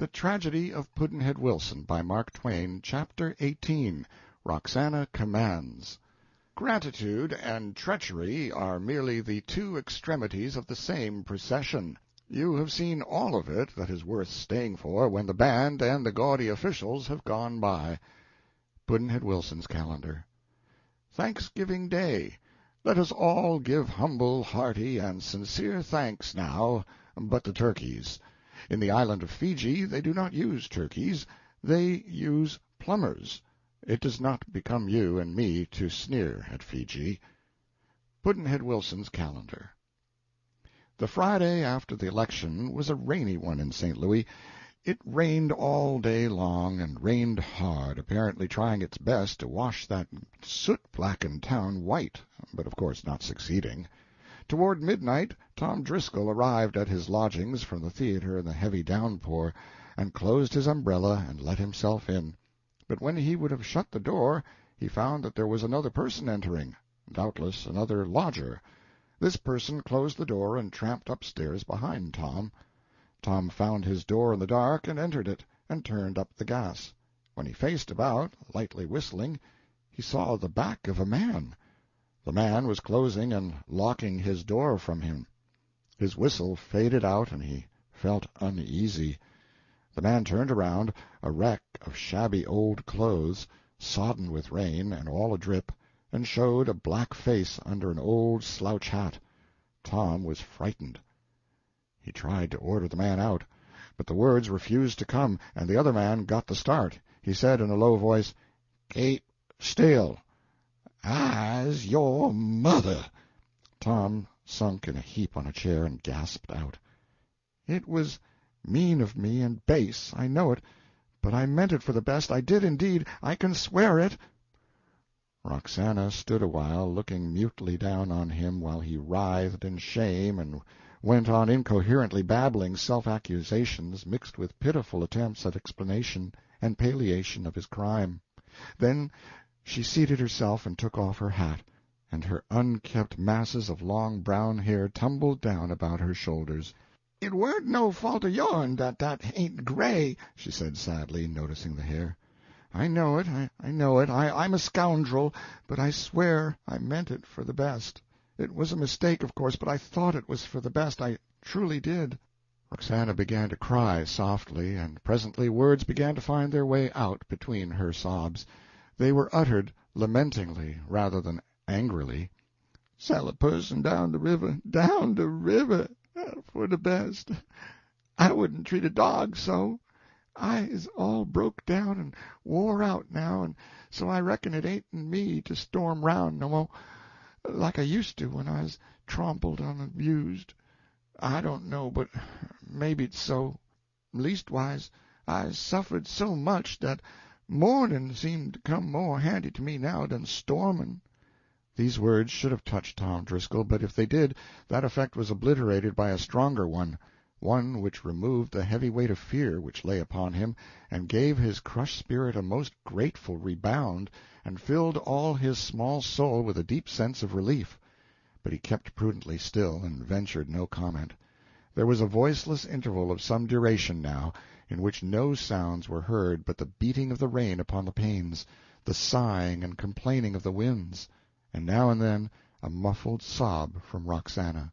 The Tragedy of Pudd'nhead Wilson, by Mark Twain. Chapter 18. Roxana Commands. Gratitude and treachery are merely the two extremities of the same procession. You have seen all of it that is worth staying for when the band and the gaudy officials have gone by. Pudd'nhead Wilson's Calendar. Thanksgiving Day. Let us all give humble, hearty, and sincere thanks now, but the turkeys. In the island of Fiji they do not use turkeys, they use plumbers. It does not become you and me to sneer at Fiji. Pudd'nhead Wilson's Calendar. The Friday after the election was a rainy one in St. Louis. It rained all day long, and rained hard, apparently trying its best to wash that soot-blackened town white, but of course not succeeding. Toward midnight Tom Driscoll arrived at his lodgings from the theater in the heavy downpour, and closed his umbrella and let himself in. But when he would have shut the door, he found that there was another person entering, doubtless another lodger. This person closed the door and tramped upstairs behind Tom. Tom found his door in the dark and entered it, and turned up the gas. When he faced about, lightly whistling, he saw the back of a man. The man was closing and locking his door from him. His whistle faded out, and he felt uneasy. The man turned around, a wreck of shabby old clothes, sodden with rain and all adrip, and showed a black face under an old slouch hat. Tom was frightened. He tried to order the man out, but the words refused to come, and the other man got the start. He said in a low voice, "Keep still. I's your mother." Tom sunk in a heap on a chair and gasped out, "It was mean of me and base, I know it, but I meant it for the best. I did indeed. I can swear it." Roxana stood awhile, looking mutely down on him while he writhed in shame and went on incoherently babbling self-accusations mixed with pitiful attempts at explanation and palliation of his crime. Then she seated herself and took off her hat, and her unkempt masses of long brown hair tumbled down about her shoulders. "It weren't no fault of yourn that ain't gray," she said sadly, noticing the hair. "I know it, I know it. I'm a scoundrel, but I swear I meant it for the best. It was a mistake, of course, but I thought it was for the best. I truly did." Roxana began to cry softly, and presently words began to find their way out between her sobs. They were uttered lamentingly rather than angrily. "Sell a person down the river, for the best. I wouldn't treat a dog so. I is all broke down and wore out now, and so I reckon it ain't in me to storm round no more like I used to when I was trompled and abused. I don't know, but maybe it's so. Leastwise, I suffered so much that mourning seemed to come more handy to me now than storming." These words should have touched Tom Driscoll, but if they did, that effect was obliterated by a stronger one which removed the heavy weight of fear which lay upon him, and gave his crushed spirit a most grateful rebound, and filled all his small soul with a deep sense of relief. But he kept prudently still, and ventured no comment. There was a voiceless interval of some duration now, in which no sounds were heard but the beating of the rain upon the panes, the sighing and complaining of the winds, and now and then a muffled sob from Roxana.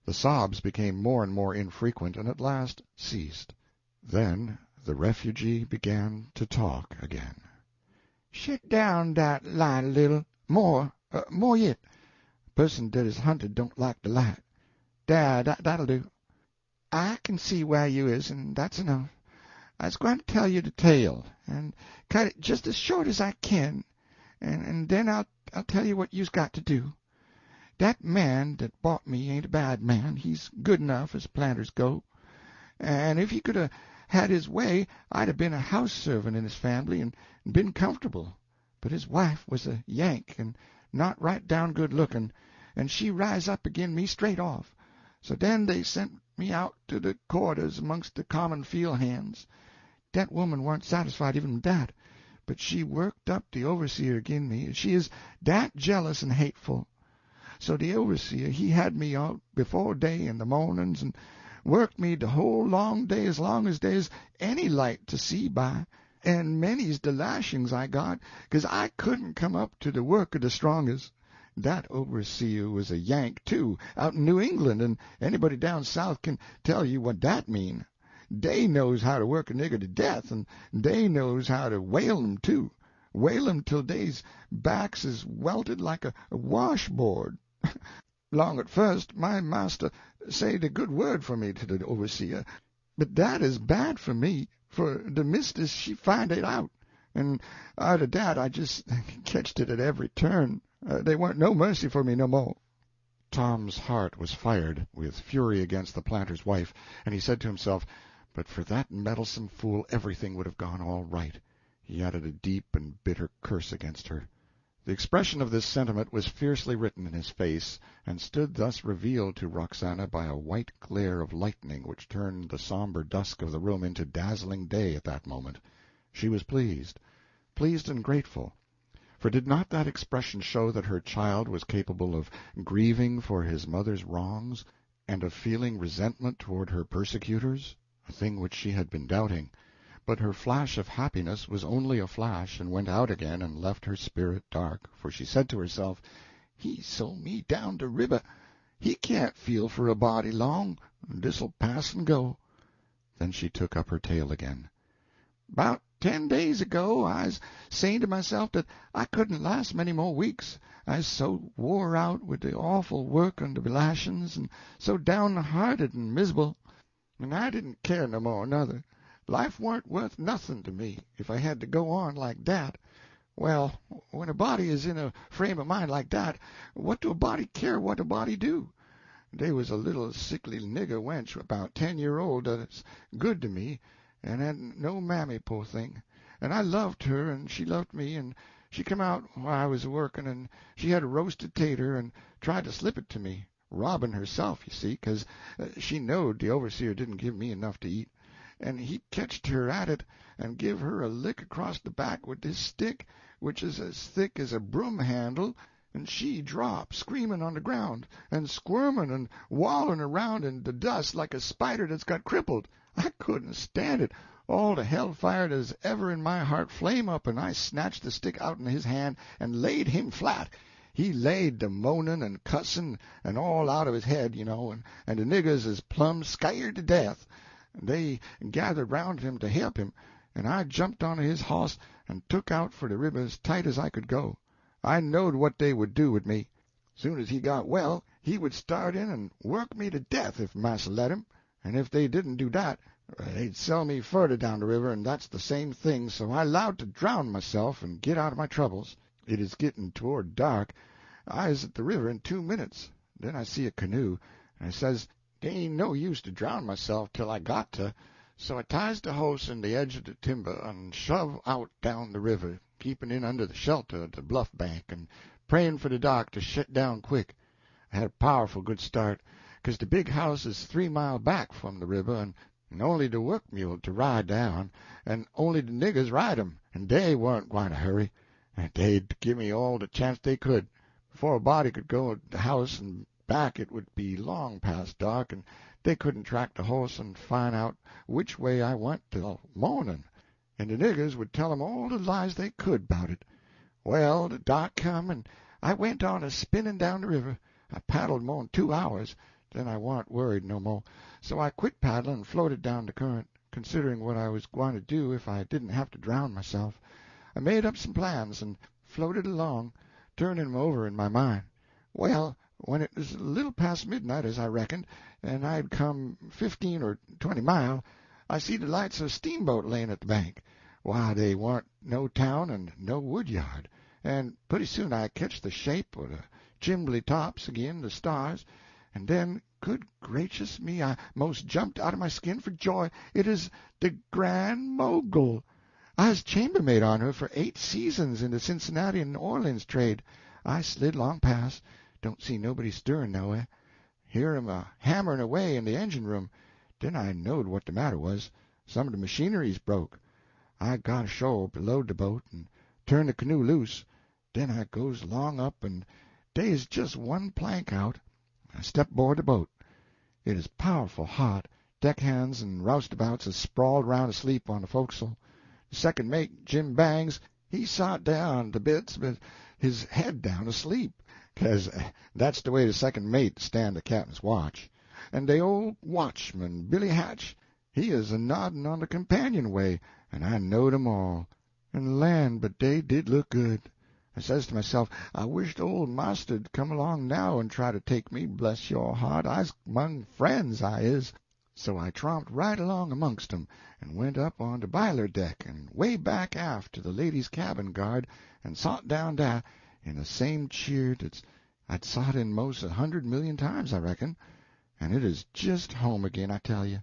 The sobs became more and more infrequent, and at last ceased. Then the refugee began to talk again. "Shet down dat light a little. More yit. Person dat is hunted don't like de light. Dar, dat'll do. I can see where you is, and that's enough. I's gwine to tell you de tale, and cut it just as short as I can, and den I'll tell you what you's got to do. Dat man dat bought me ain't a bad man. He's good enough, as planters go. And if he could 'a' had his way, I'd 'a' been a house servant in his family and been comfortable. But his wife was a Yank, and not right down good looking, and she rise up agin me straight off. So den they sent me out to de quarters amongst de common field hands. Dat woman warn't satisfied even with dat, but she worked up de overseer agin me. She is dat jealous and hateful. So the overseer he had me out before day in the mornings, and worked me de whole long day as long as dey's any light to see by, and many's de lashings I got, 'cause I couldn't come up to de work of de strongest. Dat overseer was a Yank, too, out in New England, and anybody down South can tell you what dat mean. Dey knows how to work a nigger to death, and dey knows how to whale 'em, too. Whale 'em till dey's backs is welted like a washboard. Long at first my master said a good word for me to de overseer, but dat is bad for me, for de mistis she find it out, and arter dat I just ketched it at every turn. They warn't no mercy for me no more." Tom's heart was fired with fury against the planter's wife, and he said to himself, "But for that meddlesome fool everything would have gone all right." He added a deep and bitter curse against her. The expression of this sentiment was fiercely written in his face, and stood thus revealed to Roxana by a white glare of lightning which turned the somber dusk of the room into dazzling day at that moment. She was pleased and grateful. For did not that expression show that her child was capable of grieving for his mother's wrongs, and of feeling resentment toward her persecutors, a thing which she had been doubting? But her flash of happiness was only a flash, and went out again and left her spirit dark, for she said to herself, "He sold me down de river. He can't feel for a body long. Dis'll pass and go." Then she took up her tale again. "'Bout 10 days ago I's saying to myself dat I couldn't last many more weeks. I's so wore out wid de awful work on de lashin's, and so downhearted and mis'able. And I didn't care no more, nuther. Life warn't worth nothin' to me, if I had to go on like dat. Well, when a body is in a frame of mind like dat, what do a body care what a body do? Dey was a little sickly nigger wench about 10-year-old dat's good to me, and hadn't no mammy, po' thing. And I loved her, and she loved me, and she come out while I was workin', and she had a roasted tater, and tried to slip it to me, robbin' herself, you see, 'cause she knowed the overseer didn't give me enough to eat. And he ketched her at it, and give her a lick across the back wid his stick, which is as thick as a broom handle, and she drop, screamin' on the ground, and squirmin' and wallin' around in de dust like a spider that's got crippled. I couldn't stand it. All the hell fire that's ever in my heart flame up, and I snatched the stick out'n his hand and laid him flat. He laid de moanin' and cussin' and all out of his head, you know, and de niggers is plumb scared to death. They gathered round him to help him, and I jumped on his hoss and took out for the river as tight as I could go. I knowed what they would do with me. Soon as he got well, he would start in and work me to death if Massa let him, and if they didn't do dat, they'd sell me furder down the river, and that's the same thing, so I 'lowed to drown myself and git out of my troubles. It is gittin' toward dark. I was at the river in 2 minutes. Then I see a canoe, and I says, "Dey ain't no use to drown myself till I got to." So I ties de hoss in de edge of de timber and shove out down de river, keepin' in under the shelter of de bluff bank, and prayin' for de dark to shet down quick. I had a powerful good start, 'cause de big house is 3 mile back from the river, and only de work mule to ride down, and only de niggers ride 'em, and dey warn't gwine to hurry, and dey'd give me all de chance they could. Before a body could go to de house and back it would be long past dark, and they couldn't track the horse and find out which way I went till mornin', and the niggers would tell 'em all the lies they could 'bout it. Well, the dark come, and I went on a spinnin' down the river. I paddled more'n 2 hours, then I warn't worried no more, so I quit paddlin' and floated down the current, considerin' what I was gwine to do if I didn't have to drown myself. I made up some plans, and floated along, turnin' 'em over in my mind. Well, when it was a little past midnight, as I reckoned, and I'd come 15 or 20 mile, I see the lights of a steamboat layin' at the bank. Why, they warn't no town and no wood yard, and pretty soon I ketched the shape of the chimbly tops ag'in the stars, and then, good gracious me, I most jumped out of my skin for joy. It is the Grand Mogul. I was chambermaid on her for 8 seasons in the Cincinnati and Orleans trade. I slid along past. Don't see nobody stirrin' nowhere. Hear 'em hammerin' away in the engine room. Then I knowed what the matter was. Some of the machinery's broke. I got ashore below de boat and turned the canoe loose. Then I goes along up, and dey's just one plank out. I stepped aboard the boat. It is powerful hot, Deckhands and roustabouts is sprawled around asleep on the forecastle. The second mate, Jim Bangs, he sot down to bits, but his head down asleep, 'cause that's the way the second mate stand the captain's watch. And the old watchman, Billy Hatch, he is a-nodding on the companionway, and I knowed 'em all. And land, but they did look good. I says to myself, I wish the old master'd come along now and try to take me, bless your heart. I's 'mong friends, I is. So I tromped right along amongst 'em, and went up on the biler deck, and way back aft to the ladies' cabin guard, and sot down dah in the same cheer that's I'd sot in most 100 million times, I reckon. And it is just home again, I tell you.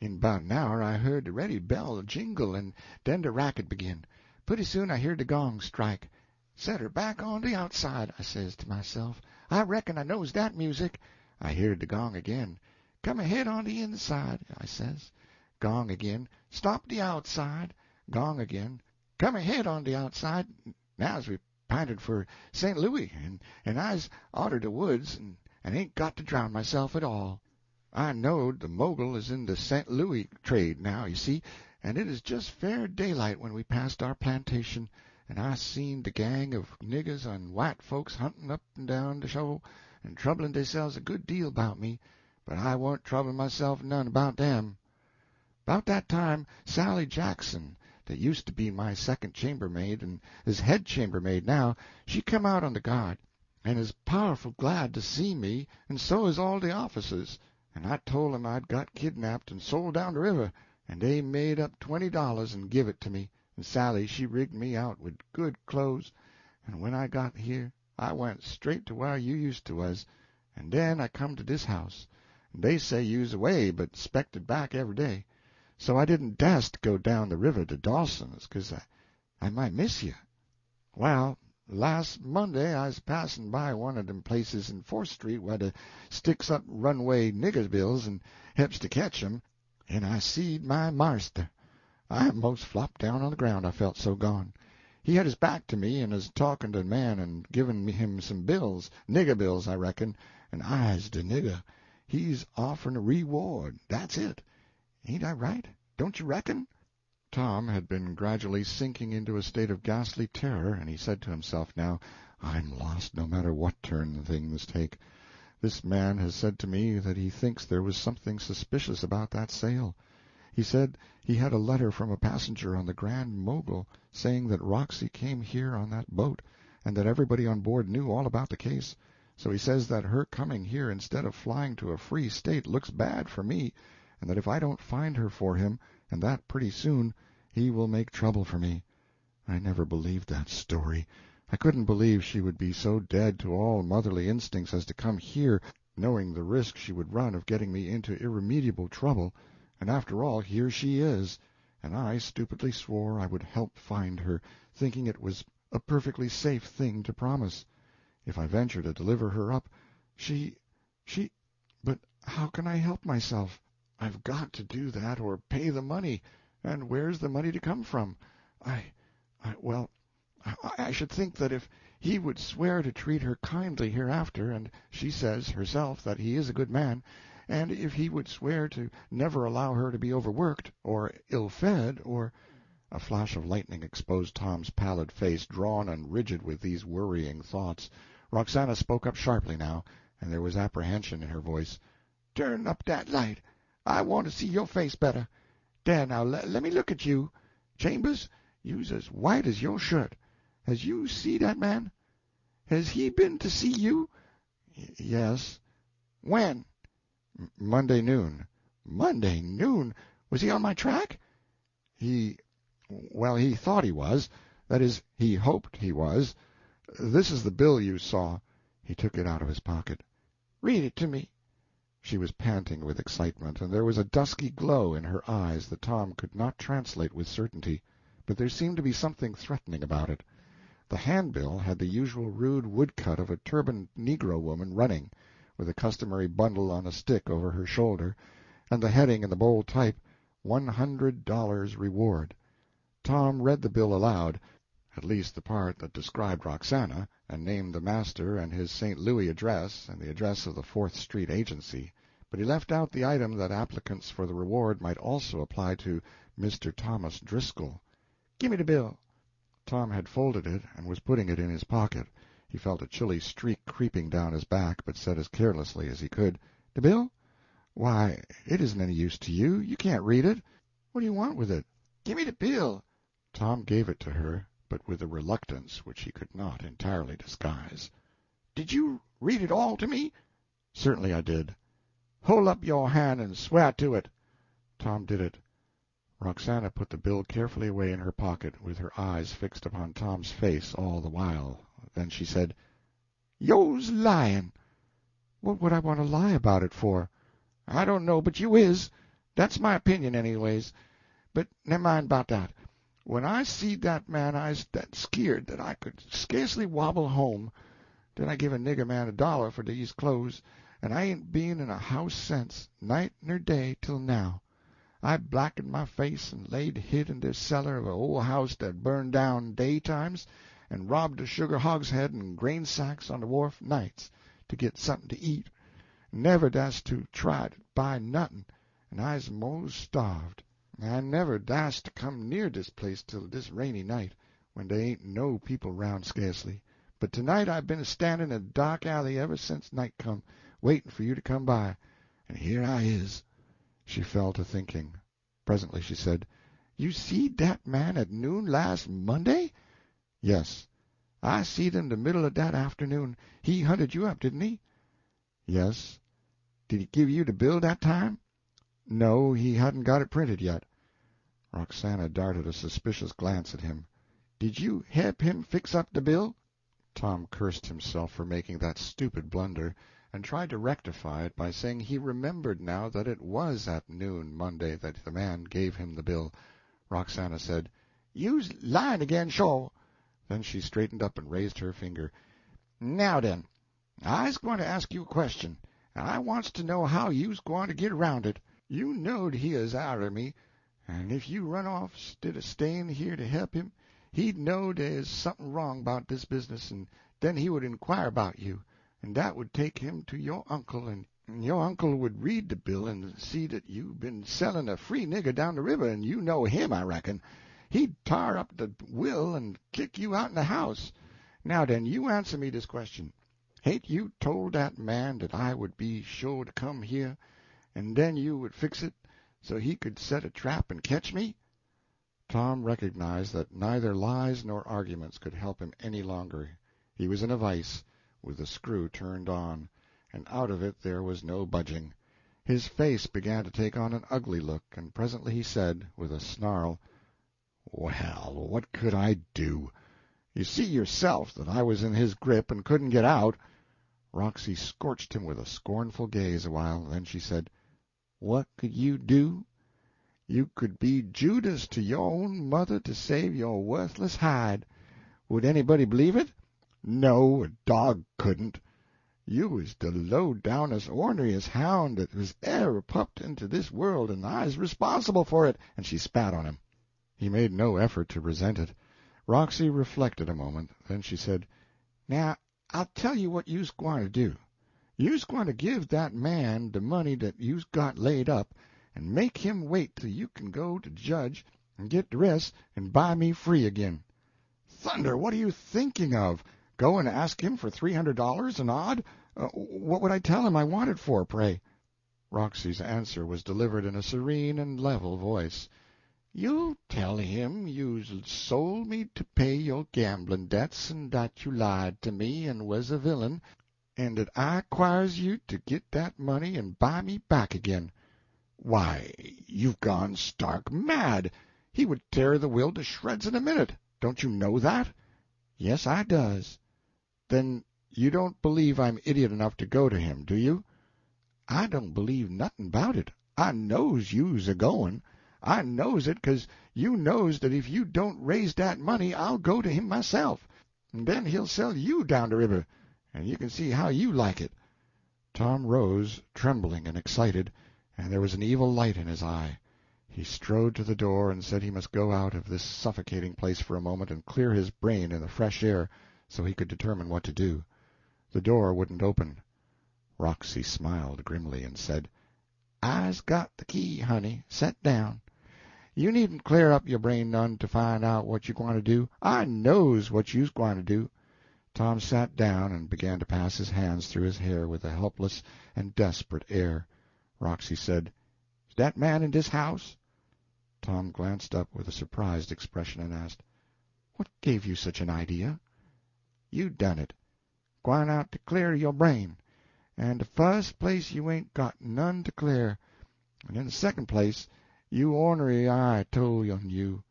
In 'bout an hour I heard the ready bell jingle, and then the racket begin. Pretty soon I heard the gong strike. Set her back on the outside, I says to myself. I reckon I knows that music. I heard the gong again. Come ahead on the inside, I says. Gong again. Stop the outside. Gong again. Come ahead on the outside. Now's we pinted for St. Louis, and I's outer the woods, and ain't got to drown myself at all. I knowed the Mogul is in the St. Louis trade now, you see, and it is just fair daylight when we passed our plantation, and I seen the gang of niggers and white folks hunting up and down the shoal and troubling theyselves a good deal about me, but I warn't troubling myself none about them. About that time Sally Jackson, that used to be my second chambermaid and is head chambermaid now, she come out on the guard, and is powerful glad to see me, and so is all the officers. And I told 'em I'd got kidnapped and sold down the river, and they made up $20 and give it to me. And Sally, she rigged me out with good clothes, and when I got here I went straight to where you used to was, and then I come to this house. And they say you's away, but 'spected back every day. So I didn't dast go down the river to Dawson's, 'cause I might miss you. Well, last Monday I's passing by one of them places in 4th Street where they sticks up runaway nigger bills and helps to catch 'em, and I seed my marster. I most flopped down on the ground, I felt so gone. He had his back to me, and is talking to the man and giving him some bills, nigger bills, I reckon, and I's the nigger. He's offering a reward, that's it. Ain't I right? Don't you reckon? Tom had been gradually sinking into a state of ghastly terror, and he said to himself now, I'm lost no matter what turn things take. This man has said to me that he thinks there was something suspicious about that sale. He said he had a letter from a passenger on the Grand Mogul saying that Roxy came here on that boat, and that everybody on board knew all about the case. So he says that her coming here instead of flying to a free state looks bad for me, and that if I don't find her for him, and that pretty soon, he will make trouble for me. I never believed that story. I couldn't believe she would be so dead to all motherly instincts as to come here, knowing the risk she would run of getting me into irremediable trouble. And after all, here she is, and I stupidly swore I would help find her, thinking it was a perfectly safe thing to promise. If I venture to deliver her up, but how can I help myself? I've got to do that or pay the money, and where's the money to come from? Well, I should think that if he would swear to treat her kindly hereafter, and she says herself that he is a good man, and if he would swear to never allow her to be overworked, or ill-fed, or— A flash of lightning exposed Tom's pallid face, drawn and rigid with these worrying thoughts. Roxana spoke up sharply now, and there was apprehension in her voice. "Turn up that light. I want to see your face better. There, now, let me look at you. Chambers, you's as white as your shirt. Has you see that man? Has he been to see you?" "Yes." "When?" "Monday noon." "Monday noon? Was he on my track?" Well, he thought he was. That is, he hoped he was. This is the bill you saw." He took it out of his pocket. "Read it to me." She was panting with excitement, and there was a dusky glow in her eyes that Tom could not translate with certainty, but there seemed to be something threatening about it. The handbill had the usual rude woodcut of a turbaned negro woman running, with a customary bundle on a stick over her shoulder, and the heading in the bold type, $100 reward. Tom read the bill aloud, at least the part that described Roxana, and named the master and his St. Louis address and the address of the 4th Street agency, but he left out the item that applicants for the reward might also apply to Mr. Thomas Driscoll. Gimme the bill. Tom had folded it and was putting it in his pocket. He felt a chilly streak creeping down his back, but said as carelessly as he could, The bill? "Why, it isn't any use to you. You can't read it. What do you want with it?" Gimme the bill. Tom gave it to her, but with a reluctance which he could not entirely disguise. Did you read it all to me? "Certainly I did." Hold up your hand and swear to it. Tom did it. Roxana put the bill carefully away in her pocket, with her eyes fixed upon Tom's face all the while. Then she said, Yo's lying. "What would I want to lie about it for?" I don't know, but you is. That's my opinion, anyways. But never mind about that. When I seed that man, I's that skeered that I could scarcely wobble home. Then I give a nigger man $1 for these clothes, and I ain't been in a house since, night ner day, till now. I blackened my face and laid hid in the cellar of a old house that burned down daytimes, and robbed a sugar hogshead and grain sacks on the wharf nights to get something to eat. Never dast to try to buy nothing, and I's most starved. I never dast to come near this place till this rainy night, when they ain't no people round scarcely. But tonight I've been a-standing in a dark alley ever since night come, waiting for you to come by, and here I is." She fell to thinking. Presently she said, "You seed that man at noon last Monday?" "Yes." "I seed him the middle of that afternoon. He hunted you up, didn't he?" "Yes." "Did he give you the bill that time?" "No, he hadn't got it printed yet." Roxana darted a suspicious glance at him. "Did you help him fix up the bill?" Tom cursed himself for making that stupid blunder, and tried to rectify it by saying he remembered now that it was at noon Monday that the man gave him the bill. Roxana said, "You's lying again, sure." Then she straightened up and raised her finger. "Now den, I's gwine to ask you a question, and I wants to know how you's gwine to get around it. You knowed he is arter me, and if you run off 'stid of staying here to help him, he'd know dey's something wrong 'bout this business, and then he would inquire about you, and dat would take him to your uncle, and your uncle would read the bill and see that you been selling a free nigger down the river, and you know him, I reckon. He'd tar up the will and kick you out in the house. Now den, you answer me this question. Hain't you told that man that I would be sure to come here, and then you would fix it so he could set a trap and catch me?" Tom recognized that neither lies nor arguments could help him any longer. He was in a vise, with the screw turned on, and out of it there was no budging. His face began to take on an ugly look, and presently he said, with a snarl, "Well, what could I do? You see yourself that I was in his grip and couldn't get out." Roxy scorched him with a scornful gaze awhile, then she said, "What could you do? You could be Judas to your own mother to save your worthless hide. Would anybody believe it? No, a dog couldn't. You was the low-downest, orneriest hound that was ever pupped into this world, and I's responsible for it," and she spat on him. He made no effort to resent it. Roxy reflected a moment, then she said, "Now, I'll tell you what you's gwine to do. You's gwine to give that man the money that you's got laid up, and make him wait till you can go to judge and get the rest and buy me free again." "Thunder, what are you thinking of? Go and ask him for $300 and odd? What would I tell him I want it for, pray?" Roxy's answer was delivered in a serene and level voice. "You'll tell him you's sold me to pay your gambling debts, and that you lied to me and was a villain, and that I requires you to get that money and buy me back again." "Why, you've gone stark mad. He would tear the will to shreds in a minute. Don't you know that?" "Yes, I does." "Then you don't believe I'm idiot enough to go to him, do you?" "I don't believe nothing 'bout it. I knows you's a-going. I knows it 'cause you knows that if you don't raise dat money I'll go to him myself, and then he'll sell you down the river, and you can see how you like it." Tom rose, trembling and excited, and there was an evil light in his eye. He strode to the door and said he must go out of this suffocating place for a moment and clear his brain in the fresh air, so he could determine what to do. The door wouldn't open. Roxy smiled grimly and said, I's got the key, honey. Set down. You needn't clear up your brain none to find out what you gwine to do. I knows what you's gwine to do." Tom sat down and began to pass his hands through his hair with a helpless and desperate air. Roxy said, "Is dat man in dis house?" Tom glanced up with a surprised expression and asked, "What gave you such an idea?" "You done it. Gwine out to clear your brain. And de fust place you ain't got none to clear. And in de second place, you ornery I tole on you.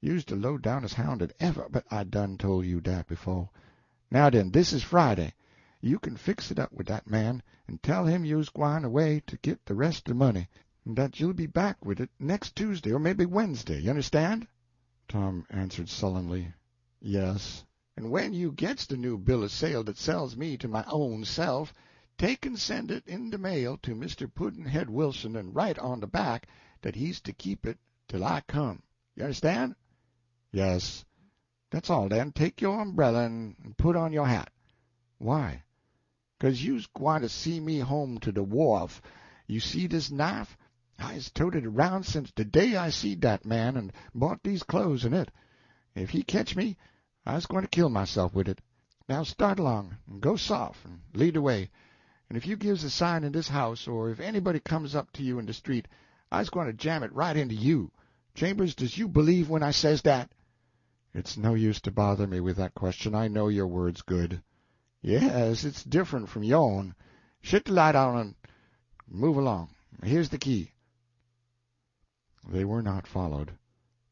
You's de low downest hound dat ever, but I done tole you dat before. Now den, dis is Friday. You can fix it up with dat man, and tell him you's gwine away to git de rest of de money, and dat you'll be back wid it next Tuesday or maybe Wednesday. You understand?" Tom answered sullenly, "Yes." "And when you gets de new bill of sale dat sells me to my own self, take and send it in de mail to Mr. Pudd'nhead Wilson, and write on de back dat he's to keep it till I come. You understand?" "Yes." "That's all, den. Take your umbrella and put on your hat." "Why?" "'Cause you's gwine to see me home to de wharf. You see dis knife? I's toted it around since de day I seed dat man and bought dese clothes in it. If he ketch me, I's gwine to kill myself wid it. Now start along, and go soft, and lead de way. And if you gives a sign in dis house, or if anybody comes up to you in de street, I's gwine to jam it right into you. Chambers, does you believe when I says dat?" "It's no use to bother me with that question. I know your word's good." "Yes, it's different from yourn. Shet the light on and move along. Here's the key." They were not followed.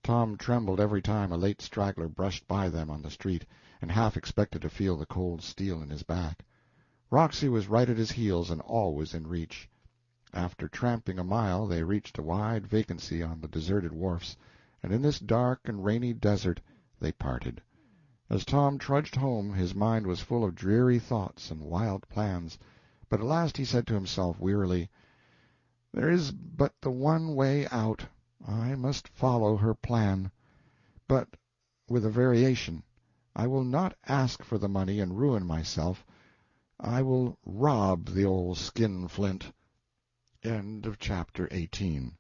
Tom trembled every time a late straggler brushed by them on the street, and half expected to feel the cold steel in his back. Roxy was right at his heels and always in reach. After tramping a mile they reached a wide vacancy on the deserted wharfs, and in this dark and rainy desert they parted. As Tom trudged home his mind was full of dreary thoughts and wild plans, but at last he said to himself wearily, "There is but the one way out. I must follow her plan. But with a variation. I will not ask for the money and ruin myself. I will rob the old skinflint." Chapter 18